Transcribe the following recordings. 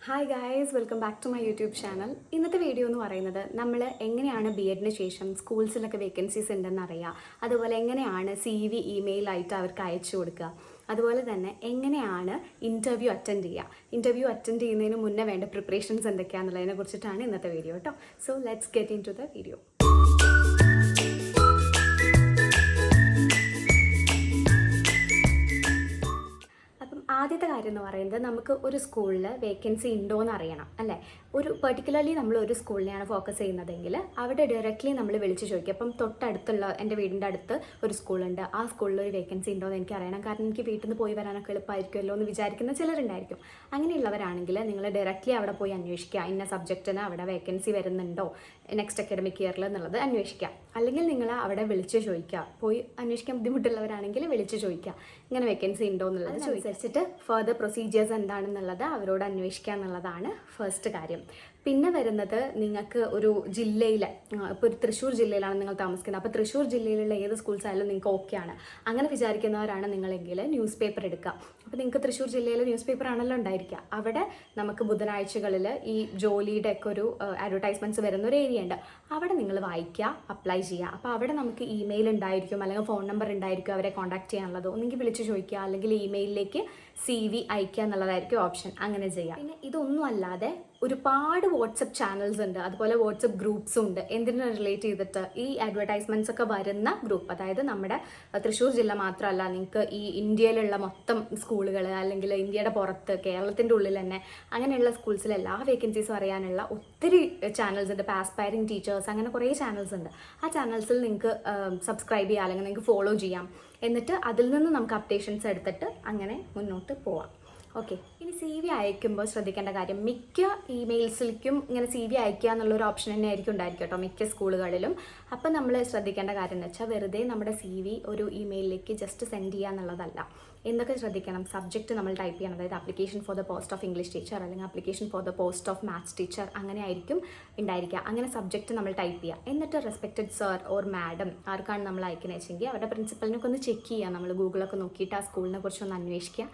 Hi guys, welcome back to my YouTube channel. ഇന്നത്തെ വീഡിയോ എന്ന് പറയുന്നത് നമ്മൾ എങ്ങനെയാണ് ബി.എഡിന് ശേഷം സ്കൂൾസിലൊക്കെ വേക്കൻസീസ് ഉണ്ടെന്ന് അറിയുക, അതുപോലെ എങ്ങനെയാണ് CV ഇമെയിലായിട്ട് അവർക്ക് അയച്ചു കൊടുക്കുക, അതുപോലെ തന്നെ എങ്ങനെയാണ് ഇൻ്റർവ്യൂ അറ്റൻഡ് ചെയ്യുന്നതിന് മുന്നേ വേണ്ട പ്രിപ്പറേഷൻസ് എന്തൊക്കെയാണെന്നുള്ളതിനെ കുറിച്ചിട്ടാണ് ഇന്നത്തെ വീഡിയോ കേട്ടോ. So let's get into the video. ആദ്യത്തെ കാര്യം എന്ന് പറയുന്നത് നമുക്ക് ഒരു സ്കൂളിൽ വേക്കൻസി ഉണ്ടോ എന്ന് അറിയണം അല്ലേ. പെർട്ടിക്കുലർലി നമ്മൾ ഒരു സ്കൂളിനെയാണ് ഫോക്കസ് ചെയ്യുന്നതെങ്കിൽ അവിടെ ഡയറക്റ്റ്ലി നമ്മൾ വിളിച്ച് ചോദിക്കും. അപ്പം തൊട്ടടുത്തുള്ള എൻ്റെ വീടിൻ്റെ അടുത്ത് ഒരു സ്കൂളുണ്ട്, ആ സ്കൂളിൽ ഒരു വേക്കൻസി ഉണ്ടോ എന്ന് എനിക്ക് അറിയണം, കാരണം എനിക്ക് വീട്ടിൽ നിന്ന് പോയി വരാനൊക്കെ എളുപ്പമായിരിക്കുമല്ലോ എന്ന് വിചാരിക്കുന്ന ചിലരുണ്ടായിരിക്കും. അങ്ങനെയുള്ളവരാണെങ്കിൽ നിങ്ങൾ ഡയറക്റ്റ്ലി അവിടെ പോയി അന്വേഷിക്കുക, ഇന്ന സബ്ജക്റ്റിന് അവിടെ വേക്കൻസി വരുന്നുണ്ടോ നെക്സ്റ്റ് അക്കാഡമിക് ഇയറിൽ എന്നുള്ളത് അന്വേഷിക്കുക. അല്ലെങ്കിൽ നിങ്ങൾ അവിടെ വിളിച്ച് ചോദിക്കുക, പോയി അന്വേഷിക്കാൻ ബുദ്ധിമുട്ടുള്ളവരാണെങ്കിൽ വിളിച്ച് ചോദിക്കുക ഇങ്ങനെ വേക്കൻസി ഉണ്ടോ എന്നുള്ളത്. അനുസരിച്ചിട്ട് ഫർദർ പ്രൊസീജിയേഴ്സ് എന്താണെന്നുള്ളത് അവരോട് അന്വേഷിക്കുക എന്നുള്ളതാണ് ഫസ്റ്റ് കാര്യം. പിന്നെ വരുന്നത്, നിങ്ങൾക്ക് ഒരു ജില്ലയിൽ, ഇപ്പോൾ ഒരു തൃശ്ശൂർ ജില്ലയിലാണ് നിങ്ങൾ താമസിക്കുന്നത്, അപ്പോൾ തൃശ്ശൂർ ജില്ലയിലുള്ള ഏത് സ്കൂൾസ് ആയാലും നിങ്ങൾക്ക് ഓക്കെയാണ്. അങ്ങനെ വിചാരിക്കുന്നവരാണ് നിങ്ങളെങ്കിൽ ന്യൂസ് പേപ്പർ എടുക്കുക. അപ്പോൾ നിങ്ങൾക്ക് തൃശ്ശൂർ ജില്ലയിൽ ന്യൂസ് പേപ്പർ ആണല്ലോ ഉണ്ടായിരിക്കുക. അവിടെ നമുക്ക് ബുധനാഴ്ചകളിൽ ഈ ജോലിയുടെ ഒക്കെ ഒരു അഡ്വർടൈസ്മെൻറ്റ്സ് വരുന്ന ഒരു ഏരിയ ഉണ്ട്. അവിടെ നിങ്ങൾ വായിക്കുക, അപ്ലൈ ചെയ്യുക. അപ്പോൾ അവിടെ നമുക്ക് ഇമെയിൽ ഉണ്ടായിരിക്കും, അല്ലെങ്കിൽ ഫോൺ നമ്പർ ഉണ്ടായിരിക്കും അവരെ കോൺടാക്ട് ചെയ്യാനുള്ളത്. ഒന്നെങ്കിൽ വിളിച്ച് ചോദിക്കുക, അല്ലെങ്കിൽ ഇമെയിലിലേക്ക് CV അയക്കുക എന്നുള്ളതായിരിക്കും ഓപ്ഷൻ. അങ്ങനെ ചെയ്യാം. പിന്നെ ഇതൊന്നും അല്ലാതെ ഒരുപാട് വാട്സപ്പ് ചാനൽസ് ഉണ്ട്, അതുപോലെ വാട്സപ്പ് ഗ്രൂപ്പ്സും ഉണ്ട്. എന്തിനു റിലേറ്റ് ചെയ്തിട്ട് ഈ അഡ്വർടൈസ്മെൻറ്റ്സ് ഒക്കെ വരുന്ന ഗ്രൂപ്പ്, അതായത് നമ്മുടെ തൃശ്ശൂർ ജില്ല മാത്രമല്ല, നിങ്ങൾക്ക് ഈ ഇന്ത്യയിലുള്ള മൊത്തം സ്കൂളുകൾ, അല്ലെങ്കിൽ ഇന്ത്യയുടെ പുറത്ത് കേരളത്തിൻ്റെ ഉള്ളിൽ തന്നെ അങ്ങനെയുള്ള സ്കൂൾസിൽ എല്ലാ വേക്കൻസീസും അറിയാനുള്ള ഒത്തിരി ചാനൽസ് ഉണ്ട്. ആസ്പയറിംഗ് ടീച്ചേഴ്സ്, അങ്ങനെ കുറേ ചാനൽസ് ഉണ്ട്. ആ ചാനൽസിൽ നിങ്ങൾക്ക് സബ്സ്ക്രൈബ് ചെയ്യാം, അല്ലെങ്കിൽ നിങ്ങൾക്ക് ഫോളോ ചെയ്യാം. എന്നിട്ട് അതിൽ നിന്ന് നമുക്ക് അപ്ഡേഷൻസ് എടുത്തിട്ട് അങ്ങനെ മുന്നോട്ട് പോവാം. ഓക്കെ. ഇനി CV അയക്കുമ്പോൾ ശ്രദ്ധിക്കേണ്ട കാര്യം, മിക്ക ഇമെയിൽസിലേക്കും ഇങ്ങനെ CV അയക്കുക എന്നുള്ളൊരു ഓപ്ഷൻ തന്നെ ആയിരിക്കും ഉണ്ടായിരിക്കും കേട്ടോ മിക്ക സ്കൂളുകളിലും. അപ്പം നമ്മൾ ശ്രദ്ധിക്കേണ്ട കാര്യം എന്ന് വെച്ചാൽ, വെറുതെ നമ്മുടെ CV ഒരു ഇമെയിലിലേക്ക് ജസ്റ്റ് സെൻഡ് ചെയ്യുക എന്നുള്ളതല്ല. എന്തൊക്കെ ശ്രദ്ധിക്കണം? സബ്ജക്റ്റ് നമ്മൾ ടൈപ്പ് ചെയ്യണം, അതായത് application for the post of English teacher, അല്ലെങ്കിൽ application for the post of maths teacher, അങ്ങനെ ആയിരിക്കും ഉണ്ടായിരിക്കുക. അങ്ങനെ സബ്ജക്റ്റ് നമ്മൾ ടൈപ്പ് ചെയ്യുക. എന്നിട്ട് റെസ്പെക്റ്റഡ് സർ ഓർ മാഡം, ആർക്കാണ് നമ്മൾ അയക്കുന്നത് വെച്ചെങ്കിൽ അവരുടെ പ്രിൻസിപ്പലിനൊക്കെ ഒന്ന് ചെക്ക് ചെയ്യുക. നമ്മൾ ഗൂഗിളൊക്കെ നോക്കിയിട്ട് ആ സ്കൂളിനെ കുറിച്ച് ഒന്ന് അന്വേഷിക്കുക,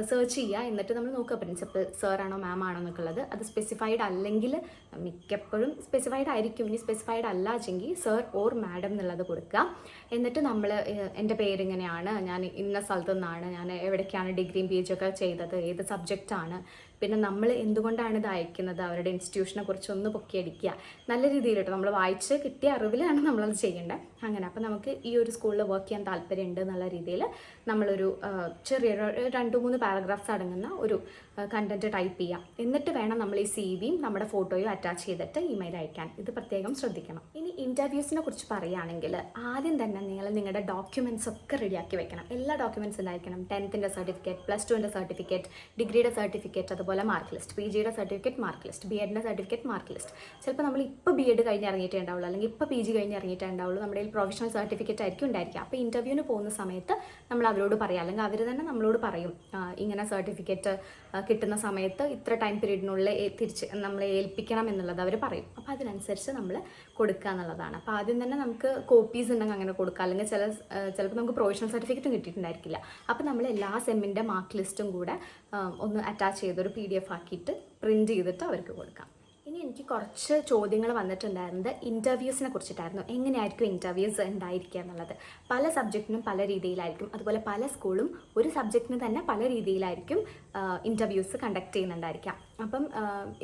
സെർച്ച് ചെയ്യുക. എന്നിട്ട് നമ്മൾ നോക്കുക പ്രിൻസിപ്പൽ സർ ആണോ മാം ആണോ എന്നൊക്കെ ഉള്ളത്. അത് സ്പെസിഫൈഡ് അല്ലെങ്കിൽ, മിക്കപ്പോഴും സ്പെസിഫൈഡ് ആയിരിക്കും, ഇനി സ്പെസിഫൈഡ് അല്ല വെച്ചെങ്കിൽ സർ ഓർ മാഡം എന്നുള്ളത് കൊടുക്കുക. എന്നിട്ട് നമ്മൾ എൻ്റെ പേരിങ്ങനെയാണ്, ഞാൻ ഇന്ന സ്ഥലത്തു നിന്നാണ്, ഞാൻ എവിടേക്കാണ് ഡിഗ്രിയും PG ഒക്കെ ചെയ്തത്, ഏത് സബ്ജക്റ്റാണ്, പിന്നെ നമ്മൾ എന്തുകൊണ്ടാണ് ഇത് അയക്കുന്നത്, അവരുടെ ഇൻസ്റ്റിറ്റ്യൂഷനെ കുറിച്ച് ഒന്ന് പൊക്കിയടിക്കുക. നല്ല രീതിയിലിട്ട് നമ്മൾ വായിച്ച് കിട്ടിയ അറിവിലാണ് നമ്മളത് ചെയ്യേണ്ടത്. അങ്ങനെ അപ്പോൾ നമുക്ക് ഈ ഒരു സ്കൂളിൽ വർക്ക് ചെയ്യാൻ താല്പര്യമുണ്ട് എന്നുള്ള രീതിയിൽ നമ്മളൊരു ചെറിയൊരു 2-3 പാരഗ്രാഫ്സ് അടങ്ങുന്ന ഒരു കണ്ടൻറ്റ് ടൈപ്പ് ചെയ്യുക. എന്നിട്ട് വേണം നമ്മൾ ഈ CVയും നമ്മുടെ ഫോട്ടോയും അറ്റാച്ച് ചെയ്തിട്ട് ഇമെയിൽ അയക്കാൻ. ഇത് പ്രത്യേകം ശ്രദ്ധിക്കണം. ഇനി ഇൻ്റർവ്യൂസിനെ കുറിച്ച് പറയുകയാണെങ്കിൽ, ആദ്യം തന്നെ നിങ്ങൾ നിങ്ങളുടെ ഡോക്യുമെൻറ്റ്സ് ഒക്കെ റെഡിയാക്കി വെക്കണം. എല്ലാ ഡോക്യുമെൻറ്റ്സ് ഉണ്ടായിരിക്കണം. 10th സർട്ടിഫിക്കറ്റ്, +2 സർട്ടിഫിക്കറ്റ്, ഡിഗ്രിയുടെ സർട്ടിഫിക്കറ്റ്, അതുപോലെ മാർക്ക് ലിസ്റ്റ്, PGയുടെ സർട്ടിഫിക്കറ്റ്, മാർക്ക് ലിസ്റ്റ്, B.Edൻ്റെ സർട്ടിഫിക്കറ്റ്, മാർക്ക് ലിസ്റ്റ്. ചിലപ്പോൾ നമ്മൾ ഇപ്പോൾ B.Ed കഴിഞ്ഞ് ഇറങ്ങിയിട്ടേ ഉണ്ടാവുള്ളൂ, അല്ലെങ്കിൽ ഇപ്പോൾ PG കഴിഞ്ഞ് ഇറങ്ങിയിട്ടേ ഉണ്ടാവുള്ളൂ. നമ്മുടെ കയ്യിൽ പ്രൊഫഷണൽ സർട്ടിഫിക്കറ്റ് ആയിരിക്കും ഉണ്ടായിരിക്കുക. അപ്പോൾ ഇൻ്റർവ്യൂവിന് പോകുന്ന സമയത്ത് നമ്മൾ അവരോട് പറയാം, അല്ലെങ്കിൽ അവർ തന്നെ നമ്മളോട് പറയും, ഇങ്ങനെ സർട്ടിഫിക്കറ്റ് കിട്ടുന്ന സമയത്ത് ഇത്ര ടൈം പീരീഡിനുള്ളിൽ തിരിച്ച് നമ്മളെ ഏൽപ്പിക്കണം എന്നുള്ളത് അവർ പറയും. അപ്പോൾ അതിനനുസരിച്ച് നമ്മൾ കൊടുക്കുക എന്നുള്ളതാണ്. അപ്പോൾ ആദ്യം തന്നെ നമുക്ക് കോപ്പീസ് ഉണ്ടെങ്കിൽ അങ്ങനെ കൊടുക്കുക, അല്ലെങ്കിൽ ചിലപ്പോൾ നമുക്ക് പ്രൊഫഷണൽ സർട്ടിഫിക്കറ്റും കിട്ടിയിട്ടുണ്ടായിരിക്കില്ല. അപ്പോൾ നമ്മൾ എല്ലാ സെമ്മിൻ്റെ മാർക്ക് ലിസ്റ്റും കൂടെ ഒന്ന് അറ്റാച്ച് ചെയ്തൊരു PDF ആക്കിയിട്ട് പ്രിൻറ്റ് ചെയ്തിട്ട് അവർക്ക് കൊടുക്കാം. ഇനി എനിക്ക് കുറച്ച് ചോദ്യങ്ങൾ വന്നിട്ടുണ്ടായിരുന്നത് ഇൻ്റർവ്യൂസിനെ കുറിച്ചിട്ടായിരുന്നു. എങ്ങനെയായിരിക്കും ഇൻ്റർവ്യൂസ് ഉണ്ടായിരിക്കുക എന്നുള്ളത്. പല സബ്ജക്റ്റിനും പല രീതിയിലായിരിക്കും, അതുപോലെ പല സ്കൂളും ഒരു സബ്ജക്റ്റിന് തന്നെ പല രീതിയിലായിരിക്കും ഇൻ്റർവ്യൂസ് കണ്ടക്ട് ചെയ്യുന്നുണ്ടായിരിക്കാം. അപ്പം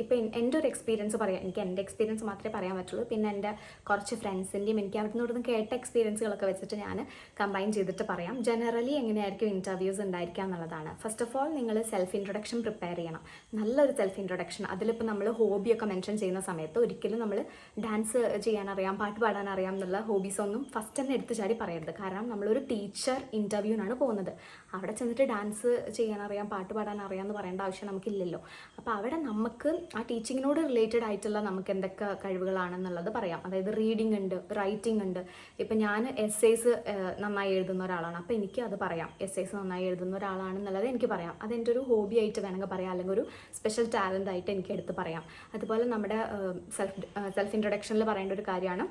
ഇപ്പം എൻ്റെ ഒരു എക്സ്പീരിയൻസ് പറയാം, എനിക്ക് എൻ്റെ എക്സ്പീരിയൻസ് മാത്രമേ പറയാൻ പറ്റുള്ളൂ. പിന്നെ എൻ്റെ കുറച്ച് ഫ്രണ്ട്സിൻ്റെയും എനിക്ക് അവിടെ നിന്ന് കേട്ട എക്സ്പീരിയൻസുകളൊക്കെ വെച്ചിട്ട് ഞാൻ കമ്പൈൻ ചെയ്തിട്ട് പറയാം. ജനറലി എങ്ങനെയായിരിക്കും ഇൻ്റർവ്യൂസ് ഉണ്ടായിരിക്കുക എന്നുള്ളതാണ്. ഫസ്റ്റ് ഓഫ് ഓൾ നിങ്ങൾ സെൽഫ് ഇൻട്രൊഡക്ഷൻ പ്രിപ്പയർ ചെയ്യണം, നല്ലൊരു സെൽഫ് ഇൻട്രൊഡക്ഷൻ. അതിലിപ്പോൾ നമ്മൾ ഹോബിയൊക്കെ മെൻഷൻ ചെയ്യുന്ന സമയത്ത് ഒരിക്കലും നമ്മൾ ഡാൻസ് ചെയ്യാനറിയാം, പാട്ട് പാടാനറിയാം എന്നുള്ള ഹോബീസൊന്നും ഫസ്റ്റ് തന്നെ എടുത്തു ചാടി പറയരുത്. കാരണം നമ്മളൊരു ടീച്ചർ ഇൻ്റർവ്യൂവിനാണ് പോകുന്നത്. അവിടെ ചെന്നിട്ട് ഡാൻസ് ചെയ്യാനറിയാം, പാട്ട് പാടാനറിയാം എന്ന് പറയേണ്ട ആവശ്യം നമുക്കില്ലല്ലോ. അപ്പോൾ അവിടെ നമുക്ക് ആ ടീച്ചിങ്ങിനോട് റിലേറ്റഡ് ആയിട്ടുള്ള നമുക്ക് എന്തൊക്കെ കഴിവുകളാണെന്നുള്ളത് പറയാം. അതായത് റീഡിംഗ് ഉണ്ട്, റൈറ്റിംഗ് ഉണ്ട്. ഇപ്പം ഞാൻ എസ്സേസ് നന്നായി എഴുതുന്ന ഒരാളാണ്, അപ്പോൾ എനിക്ക് അത് പറയാം. എസ്സേസ് നന്നായി എഴുതുന്ന ഒരാളാണെന്നുള്ളത് എനിക്ക് പറയാം. അതെൻ്റെ ഒരു ഹോബി ആയിട്ട് വേണമെങ്കിൽ പറയാം, അല്ലെങ്കിൽ ഒരു സ്പെഷ്യൽ ടാലൻ്റ് ആയിട്ട് എനിക്ക് എടുത്ത് പറയാം. അതുപോലെ നമ്മുടെ സെൽഫ് ഇൻട്രൊഡക്ഷനിൽ പറയേണ്ട ഒരു കാര്യമാണ്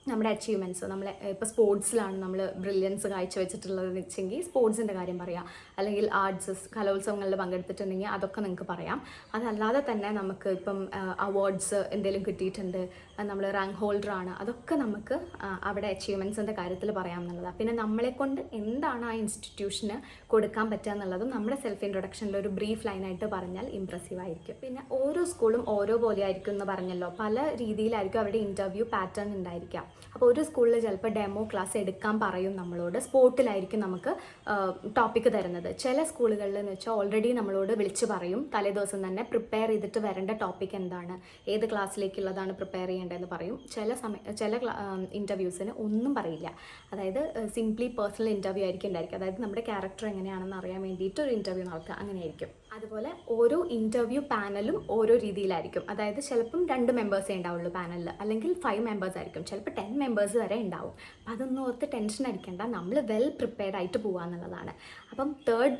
നമ്മുടെ അച്ചീവ്മെൻറ്റ്സ്, നമ്മൾ ഇപ്പോൾ സ്പോർട്സിലാണ് നമ്മൾ ബ്രില്യൻസ് കാഴ്ചവെച്ചിട്ടുള്ളതെന്ന് വെച്ചെങ്കിൽ സ്പോർട്സിൻ്റെ കാര്യം പറയാം, അല്ലെങ്കിൽ ആർട്സ് കലോത്സവങ്ങളിൽ പങ്കെടുത്തിട്ടുണ്ടെങ്കിൽ അതൊക്കെ നിങ്ങൾക്ക് പറയാം. അതല്ലാതെ തന്നെ നമുക്ക് ഇപ്പം അവാർഡ്സ് എന്തെങ്കിലും കിട്ടിയിട്ടുണ്ട്, നമ്മൾ റാങ്ക് ഹോൾഡറാണ്, അതൊക്കെ നമുക്ക് അവിടെ അച്ചീവ്മെൻറ്റ്സിൻ്റെ കാര്യത്തിൽ പറയാമെന്നുള്ളതാണ്. പിന്നെ നമ്മളെക്കൊണ്ട് എന്താണ് ആ ഇൻസ്റ്റിറ്റ്യൂഷന് കൊടുക്കാൻ പറ്റുക എന്നുള്ളതും നമ്മുടെ സെൽഫ് ഇൻട്രൊഡക്ഷനിൽ ഒരു ബ്രീഫ് ലൈനായിട്ട് പറഞ്ഞാൽ ഇമ്പ്രസീവ് ആയിരിക്കും. പിന്നെ ഓരോ സ്കൂളും ഓരോ പോലെ ആയിരിക്കും എന്ന് പറഞ്ഞല്ലോ, പല രീതിയിലായിരിക്കും അവിടെ ഇൻ്റർവ്യൂ പാറ്റേൺ ഉണ്ടായിരിക്കാം. അപ്പോൾ ഒരു സ്കൂളിൽ ചിലപ്പോൾ ഡെമോ ക്ലാസ് എടുക്കാൻ പറയും നമ്മളോട്, സ്പോട്ടിലായിരിക്കും നമുക്ക് ടോപ്പിക്ക് തരുന്നത്. ചില സ്കൂളുകളിൽ എന്ന് വെച്ചാൽ ഓൾറെഡി നമ്മളോട് വിളിച്ച് പറയും, തലേദിവസം തന്നെ പ്രിപ്പയർ ചെയ്തിട്ട് വരേണ്ട ടോപ്പിക് എന്താണ്, ഏത് ക്ലാസ്സിലേക്കുള്ളതാണ് പ്രിപ്പയർ ചെയ്യേണ്ടതെന്ന് പറയും. ചില ഇൻ്റർവ്യൂസിന് ഒന്നും പറയില്ല, അതായത് സിംപ്ലി പേഴ്സണൽ ഇൻ്റർവ്യൂ ആയിരിക്കും ഉണ്ടായിരിക്കും. അതായത് നമ്മുടെ ക്യാരക്ടർ എങ്ങനെയാണെന്ന് അറിയാൻ വേണ്ടിയിട്ട് ഒരു ഇൻ്റർവ്യൂ നടത്തുക, അങ്ങനെയായിരിക്കും. അതുപോലെ ഓരോ ഇൻ്റർവ്യൂ പാനലും ഓരോ രീതിയിലായിരിക്കും. അതായത് ചിലപ്പം 2 മെമ്പേഴ്സേ ഉണ്ടാവുള്ളൂ പാനലിൽ, അല്ലെങ്കിൽ 5 മെമ്പേഴ്സ് ആയിരിക്കും, ചിലപ്പോൾ 10 മെമ്പേഴ്സ് വരെ ഉണ്ടാവും. അപ്പം അതൊന്നും ഓർത്ത് ടെൻഷൻ അടിക്കേണ്ട, നമ്മൾ വെൽ പ്രിപ്പയർഡ് ആയിട്ട് പോകുക എന്നുള്ളതാണ്. അപ്പം തേർഡ്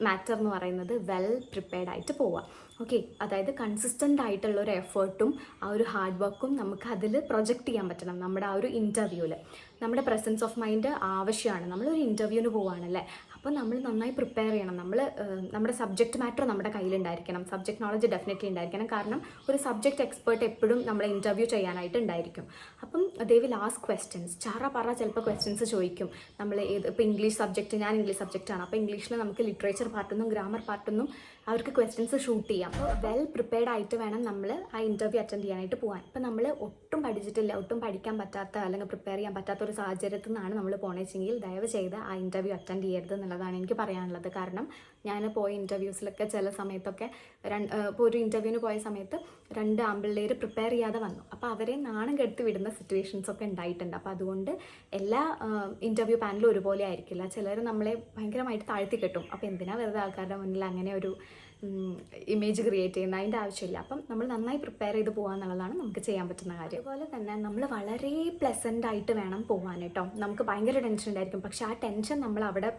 മാറ്റർ എന്ന് പറയുന്നത് വെൽ പ്രിപ്പയർഡ് ആയിട്ട് പോവുക. ഓക്കെ, അതായത് കൺസിസ്റ്റൻ്റ് ആയിട്ടുള്ള ഒരു എഫേർട്ടും ആ ഒരു ഹാർഡ് വർക്കും നമുക്ക് അതിൽ പ്രൊജക്റ്റ് ചെയ്യാൻ പറ്റണം. നമ്മുടെ ആ ഒരു ഇൻ്റർവ്യൂവിൽ നമ്മുടെ പ്രസൻസ് ഓഫ് മൈൻഡ് ആവശ്യമാണ്. നമ്മളൊരു ഇൻ്റർവ്യൂവിന് പോവുകയാണല്ലേ, അപ്പോൾ നമ്മൾ നന്നായി പ്രിപ്പയർ ചെയ്യണം. നമ്മുടെ സബ്ജക്റ്റ് മാറ്റർ നമ്മുടെ കയ്യിലുണ്ടായിരിക്കണം, സബ്ജക്റ്റ് നോളജ് ഡെഫിനറ്റ്ലി ഉണ്ടായിരിക്കണം. കാരണം ഒരു സബ്ജക്റ്റ് എക്സ്പേർട്ട് എപ്പോഴും നമ്മളെ ഇൻ്റർവ്യൂ ചെയ്യാനായിട്ട് ഉണ്ടായിരിക്കും. അപ്പം ദേ വിൽ ആസ്ക് ക്വസ്റ്റ്യൻസ്, ചിലപ്പോൾ ക്വസ്റ്റ്യൻസ് ചോദിക്കും. നമ്മൾ ഇപ്പോൾ ഇംഗ്ലീഷ് സബ്ജക്റ്റ്, ഞാൻ ഇംഗ്ലീഷ് സബ്ജക്റ്റാണ്, അപ്പോൾ ഇംഗ്ലീഷിൽ നമുക്ക് ലിറ്ററേച്ചർ പാർട്ടൊന്നും ഗ്രാമർ പാർട്ടൊന്നും അവർക്ക് ക്വസ്റ്റ്യൻസ് ഷൂട്ട് ചെയ്യാം. അപ്പോൾ വെൽ പ്രിപ്പയർഡ് ആയിട്ട് വേണം നമ്മൾ ആ ഇൻ്റർവ്യൂ അറ്റൻഡ് ചെയ്യാനായിട്ട് പോകാൻ. ഇപ്പോൾ നമ്മൾ ഒട്ടും പഠിച്ചിട്ടില്ല, ഒട്ടും പഠിക്കാൻ പറ്റാത്ത അല്ലെങ്കിൽ പ്രിപ്പയർ ചെയ്യാൻ പറ്റാത്ത ഒരു സാഹചര്യത്തിൽ നിന്നാണ് നമ്മൾ പോകണമെങ്കിൽ ദയവ് ചെയ്ത് ആ ഇൻ്റർവ്യൂ അറ്റൻഡ് ചെയ്യരുത് എന്നുള്ളതാണ് എനിക്ക് പറയാനുള്ളത്. കാരണം ഞാൻ പോയ ഇൻ്റർവ്യൂസിലൊക്കെ ചില സമയത്തൊക്കെ ഇപ്പോൾ ഒരു ഇൻ്റർവ്യൂവിന് പോയ സമയത്ത് 2 ആൺപിള്ളേർ പ്രിപ്പയർ ചെയ്യാതെ വന്നു. അപ്പോൾ അവരെ നാണം കെടുത്തി വിടുന്ന സിറ്റുവേഷൻസൊക്കെ ഉണ്ടായിട്ടുണ്ട്. അപ്പോൾ അതുകൊണ്ട് എല്ലാ ഇൻ്റർവ്യൂ പാനലും ഒരുപോലെ ആയിരിക്കില്ല. ചിലർ നമ്മളെ ഭയങ്കരമായിട്ട് താഴ്ത്തി കെട്ടും. അപ്പോൾ എന്തിനാ വെറുതെ ആൾക്കാരുടെ മുന്നിൽ അങ്ങനെ ഒരു ഇമേജ് ക്രിയേറ്റ് ചെയ്യുന്ന, അതിൻ്റെ ആവശ്യമില്ല. അപ്പം നമ്മൾ നന്നായി പ്രിപ്പയർ ചെയ്ത് പോകുക എന്നുള്ളതാണ് നമുക്ക് ചെയ്യാൻ പറ്റുന്ന കാര്യം. അതുപോലെ തന്നെ നമ്മൾ വളരെ പ്ലസൻ്റ് ആയിട്ട് വേണം പോകാൻ കേട്ടോ. നമുക്ക് ഭയങ്കര ടെൻഷൻ ഉണ്ടായിരിക്കും, പക്ഷേ ആ ടെൻഷൻ നമ്മൾ അവിടെ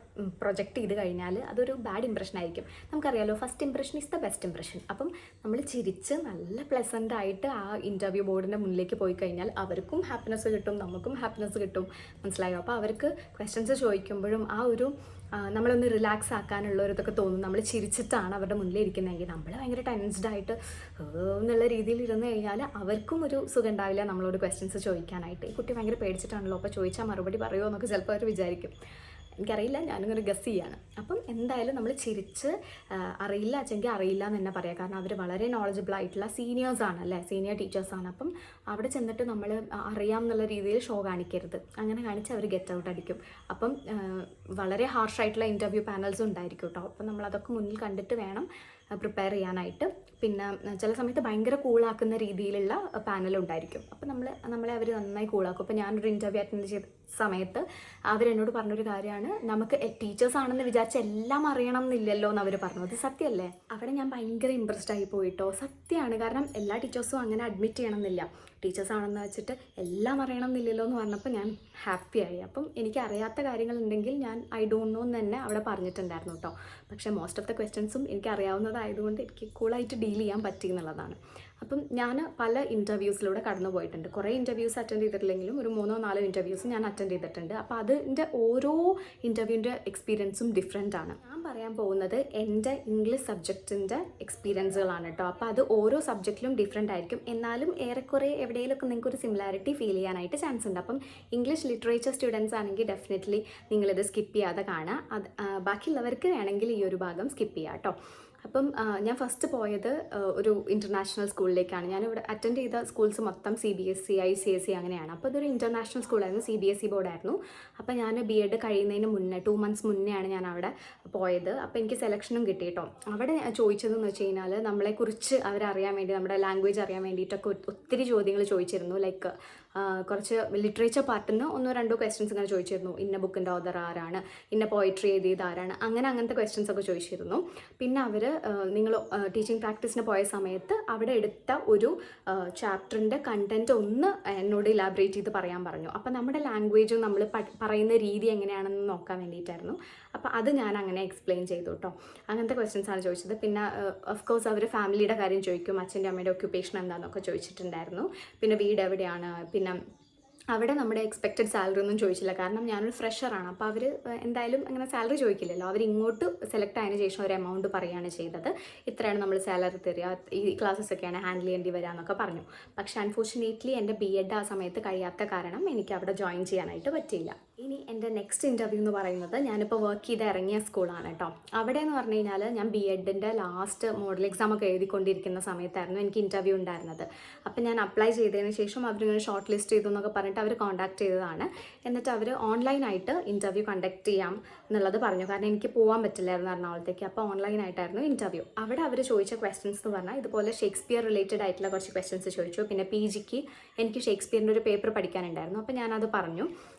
പ്രൊജക്റ്റ് ചെയ്ത് കഴിഞ്ഞാൽ അതൊരു ബാഡ് ഇംപ്രഷൻ ആയിരിക്കും. നമുക്കറിയാലോ, first impression is the best impression. അപ്പം നമ്മൾ ചിരിച്ച് നല്ല പ്ലസൻ്റ് ആയിട്ട് ആ ഇൻ്റർവ്യൂ ബോർഡിൻ്റെ മുന്നിലേക്ക് പോയി കഴിഞ്ഞാൽ അവർക്കും ഹാപ്പിനെസ് കിട്ടും, നമുക്കും ഹാപ്പിനെസ് കിട്ടും. മനസ്സിലായോ? അപ്പോൾ അവർക്ക് ക്വസ്റ്റ്യൻസ് ചോദിക്കുമ്പോഴും ആ ഒരു നമ്മളൊന്ന് റിലാക്സ് ആക്കാനുള്ള ഒരു ഇതൊക്കെ തോന്നും. നമ്മൾ ചിരിച്ചിട്ടാണ് അവരുടെ മുന്നിൽ ഇരിക്കുന്നതെങ്കിൽ നമ്മൾ ഭയങ്കര ടെൻസ്ഡ് ആയിട്ട് എന്നുള്ള രീതിയിൽ ഇരുന്ന് കഴിഞ്ഞാൽ അവർക്കും ഒരു സുഖം ഉണ്ടാവില്ല നമ്മളോട് ക്വസ്റ്റ്യൻസ് ചോദിക്കാനായിട്ട്. ഈ കുട്ടി ഭയങ്കര പേടിച്ചിട്ടാണല്ലോ, അപ്പോൾ ചോദിച്ചാൽ മറുപടി പറയുമോ എന്നൊക്കെ ചിലപ്പോൾ അവർ വിചാരിക്കും. എനിക്കറിയില്ല, ഞാനിങ്ങനെ ഗസ് ചെയ്യാണ്. അപ്പം എന്തായാലും നമ്മൾ ചിരിച്ച് അറിയില്ല വെച്ചെങ്കിൽ അറിയില്ല എന്ന് തന്നെ പറയാം. കാരണം അവർ വളരെ നോളജബിൾ ആയിട്ടുള്ള സീനിയേഴ്സാണ് അല്ലേ, സീനിയർ ടീച്ചേഴ്സാണ്. അപ്പം അവിടെ ചെന്നിട്ട് നമ്മൾ അറിയാം എന്നുള്ള രീതിയിൽ ഷോ കാണിക്കരുത്. അങ്ങനെ കാണിച്ച് അവർ ഗെറ്റ് ഔട്ട് അടിക്കും. അപ്പം വളരെ ഹാർഷായിട്ടുള്ള ഇൻ്റർവ്യൂ പാനൽസും ഉണ്ടായിരിക്കും കേട്ടോ. അപ്പം നമ്മളതൊക്കെ മുന്നിൽ കണ്ടിട്ട് വേണം പ്രിപ്പയർ ചെയ്യാനായിട്ട്. പിന്നെ ചില സമയത്ത് ഭയങ്കര കൂളാക്കുന്ന രീതിയിലുള്ള പാനലുണ്ടായിരിക്കും. അപ്പോൾ നമ്മളെ അവർ നന്നായി കൂളാക്കും. അപ്പോൾ ഞാനൊരു ഇൻ്റർവ്യൂ അറ്റൻഡ് ചെയ്ത സമയത്ത് അവരെന്നോട് പറഞ്ഞൊരു കാര്യമാണ്, നമുക്ക് ടീച്ചേഴ്സ് ആണെന്ന് വിചാരിച്ച് എല്ലാം അറിയണം എന്നില്ലല്ലോ എന്ന് അവർ പറഞ്ഞു. അത് സത്യമല്ലേ? അവിടെ ഞാൻ ഭയങ്കര ഇമ്പ്രസ്ഡ് ആയി പോയിട്ടോ. സത്യമാണ്. കാരണം എല്ലാ ടീച്ചേഴ്സും അങ്ങനെ അഡ്മിറ്റ് ചെയ്യണമെന്നില്ല. ടീച്ചേഴ്സ് ആണെന്ന് വെച്ചിട്ട് എല്ലാം അറിയണം എന്നില്ലല്ലോ എന്ന് പറഞ്ഞപ്പോൾ ഞാൻ ഹാപ്പിയായി. അപ്പം എനിക്ക് അറിയാത്ത കാര്യങ്ങളുണ്ടെങ്കിൽ ഞാൻ ഐ ഡോണ്ട് നോ എന്ന് തന്നെ അവിടെ പറഞ്ഞിട്ടുണ്ടായിരുന്നു കേട്ടോ. പക്ഷേ മോസ്റ്റ് ഓഫ് ദ ക്വസ്റ്റ്യൻസും എനിക്ക് അറിയാവുന്നതായതുകൊണ്ട് എനിക്ക് കൂളായിട്ട് ഡീൽ ചെയ്യാൻ പറ്റി എന്നുള്ളതാണ്. അപ്പം ഞാൻ പല ഇൻ്റർവ്യൂസിലൂടെ കടന്നു പോയിട്ടുണ്ട്. കുറേ ഇൻ്റർവ്യൂസ് അറ്റൻഡ് ചെയ്തിട്ടില്ലെങ്കിലും ഒരു 3-4 ഇൻ്റർവ്യൂസ് ഞാൻ അറ്റൻഡ് ചെയ്തിട്ടുണ്ട്. അപ്പോൾ അതിൻ്റെ ഓരോ ഇൻ്റർവ്യൂവിൻ്റെ എക്സ്പീരിയൻസും ഡിഫറെൻ്റ് ആണ്. ഞാൻ പറയാൻ പോകുന്നത് എൻ്റെ ഇംഗ്ലീഷ് സബ്ജക്റ്റിൻ്റെ എക്സ്പീരിയൻസുകളാണ് കേട്ടോ. അപ്പോൾ അത് ഓരോ സബ്ജക്റ്റിലും ഡിഫറെൻ്റ് ആയിരിക്കും. എന്നാലും ഏറെക്കുറെ എവിടെയെങ്കിലുമൊക്കെ നിങ്ങൾക്ക് ഒരു സിമിലാരിറ്റി ഫീൽ ചെയ്യാനായിട്ട് ചാൻസ് ഉണ്ട്. അപ്പം ഇംഗ്ലീഷ് ലിറ്ററേച്ചർ സ്റ്റുഡൻസ് ആണെങ്കിൽ ഡെഫിനറ്റ്ലി നിങ്ങളിത് സ്കിപ്പ് ചെയ്യാതെ കാണുക. ബാക്കിയുള്ളവർക്ക് വേണമെങ്കിൽ ഈ ഒരു ഭാഗം സ്കിപ്പ് ചെയ്യാം കേട്ടോ. അപ്പം ഞാൻ ഫസ്റ്റ് പോയത് ഒരു ഇൻ്റർനാഷണൽ സ്കൂളിലേക്കാണ്. ഞാനിവിടെ അറ്റൻഡ് ചെയ്ത സ്കൂൾസ് മൊത്തം CBSE ICSE അങ്ങനെയാണ്. അപ്പോൾ ഇതൊരു ഇൻ്റർനാഷണൽ സ്കൂളായിരുന്നു, CBSE ബോർഡായിരുന്നു. അപ്പോൾ ഞാൻ B.Ed കഴിയുന്നതിന് മുന്നേ 2 months മുന്നെയാണ് ഞാൻ അവിടെ പോയത്. അപ്പോൾ എനിക്ക് സെലക്ഷനും കിട്ടി കേട്ടോ. അവിടെ ചോദിച്ചതെന്ന് വെച്ച് കഴിഞ്ഞാൽ നമ്മളെക്കുറിച്ച് അവരറിയാൻ വേണ്ടി, നമ്മുടെ ലാംഗ്വേജ് അറിയാൻ വേണ്ടിയിട്ടൊക്കെ ഒത്തിരി ചോദ്യങ്ങൾ ചോദിച്ചിരുന്നു. ലൈക്ക് കുറച്ച് ലിറ്ററേച്ചർ പാർട്ടിൽ നിന്ന് 1-2 ക്വസ്റ്റ്യൻസ് ഇങ്ങനെ ചോദിച്ചിരുന്നു. ഇന്ന ബുക്കിൻ്റെ ഓതർ ആരാണ്, ഇന്ന പോയിട്രി എഴുതിയത് ആരാണ്, അങ്ങനത്തെ ക്വസ്റ്റ്യൻസ് ഒക്കെ ചോദിച്ചിരുന്നു. പിന്നെ അവർ നിങ്ങൾ ടീച്ചിങ് പ്രാക്ടീസിന് പോയ സമയത്ത് അവിടെ എടുത്ത ഒരു ചാപ്റ്ററിൻ്റെ കണ്ടൻറ്റ് ഒന്ന് എന്നോട് ഇലാബറേറ്റ് ചെയ്ത് പറയാൻ പറഞ്ഞു. അപ്പോൾ നമ്മുടെ ലാംഗ്വേജും നമ്മൾ പറയുന്ന രീതി എങ്ങനെയാണെന്ന് നോക്കാൻ വേണ്ടിയിട്ടായിരുന്നു. അപ്പോൾ അത് ഞാൻ അങ്ങനെ എക്സ്പ്ലെയിൻ ചെയ്തു കേട്ടോ. അങ്ങനത്തെ ക്വസ്റ്റ്യൻസാണ് ചോദിച്ചത്. പിന്നെ ഓഫ് കോഴ്സ് അവർ ഫാമിലിയുടെ കാര്യം ചോദിക്കും, അച്ഛൻ്റെ അമ്മയുടെ ഒക്യുപ്പേഷൻ എന്താണെന്നൊക്കെ ചോദിച്ചിട്ടുണ്ടായിരുന്നു. പിന്നെ വീട് എവിടെയാണ്, പിന്നെ അവിടെ നമ്മുടെ എക്സ്പെക്റ്റഡ് സാലറി ഒന്നും ചോദിച്ചില്ല, കാരണം ഞാനൊരു ഫ്രഷറാണ്. അപ്പോൾ അവർ എന്തായാലും അങ്ങനെ സാലറി ചോദിക്കില്ലല്ലോ. അവർ ഇങ്ങോട്ട് സെലക്ട് ആയതിനു ശേഷം ഒരു എമൗണ്ട് പറയുകയാണ് ചെയ്തത്, ഇത്രയാണ് നമ്മൾ സാലറി തരിക, ഈ ക്ലാസ്സസ് ഒക്കെയാണ് ഹാൻഡിൽ ചെയ്യേണ്ടി വരിക എന്നൊക്കെ പറഞ്ഞു. പക്ഷേ അൺഫോർച്ചുനേറ്റ്ലി എൻ്റെ BEd ആ സമയത്ത് കഴിയാത്ത കാരണം എനിക്ക് അവിടെ ജോയിൻ ചെയ്യാനായിട്ട് പറ്റിയില്ല. ഇനി എൻ്റെ നെക്സ്റ്റ് ഇൻ്റർവ്യൂ എന്ന് പറയുന്നത് ഞാനിപ്പോൾ വർക്ക് ചെയ്ത് ഇറങ്ങിയ സ്കൂളാണ് കേട്ടോ. അവിടെ എന്ന് പറഞ്ഞു കഴിഞ്ഞാൽ ഞാൻ BEdൻ്റെ ലാസ്റ്റ് മോഡൽ എക്സാം ഒക്കെ എഴുതിക്കൊണ്ടിരിക്കുന്ന സമയത്തായിരുന്നു എനിക്ക് ഇൻ്റർവ്യൂ ഉണ്ടായിരുന്നത്. അപ്പോൾ ഞാൻ അപ്ലൈ ചെയ്തതിന് ശേഷം അവരിങ്ങനെ ഷോർട്ട് ലിസ്റ്റ് ചെയ്തു എന്നൊക്കെ പറഞ്ഞിട്ട് അവർ കോൺടാക്ട് ചെയ്തതാണ്. എന്നിട്ട് അവർ ഓൺലൈനായിട്ട് ഇൻ്റർവ്യൂ കണ്ടക്ട് ചെയ്യാം എന്നുള്ളത് പറഞ്ഞു, കാരണം എനിക്ക് പോകാൻ പറ്റില്ലായിരുന്നു എറണാകുളത്തേക്ക്. അപ്പോൾ ഓൺലൈനായിട്ടായിരുന്നു ഇൻ്റർവ്യൂ. അവിടെ അവർ ചോദിച്ച ക്വസ്റ്റ്യൻസ് എന്ന് പറഞ്ഞാൽ ഇതുപോലെ ഷേക്സ്പിയർ റിലേറ്റഡ് ആയിട്ടുള്ള കുറച്ച് ക്വസ്റ്റ്യൻസ് ചോദിച്ചു. പിന്നെ PGക്ക് എനിക്ക് ഷേക്സ്പിയറിൻ്റെ ഒരു പേപ്പർ പഠിക്കാനുണ്ടായിരുന്നു. അപ്പോൾ ഞാനത് പറഞ്ഞു.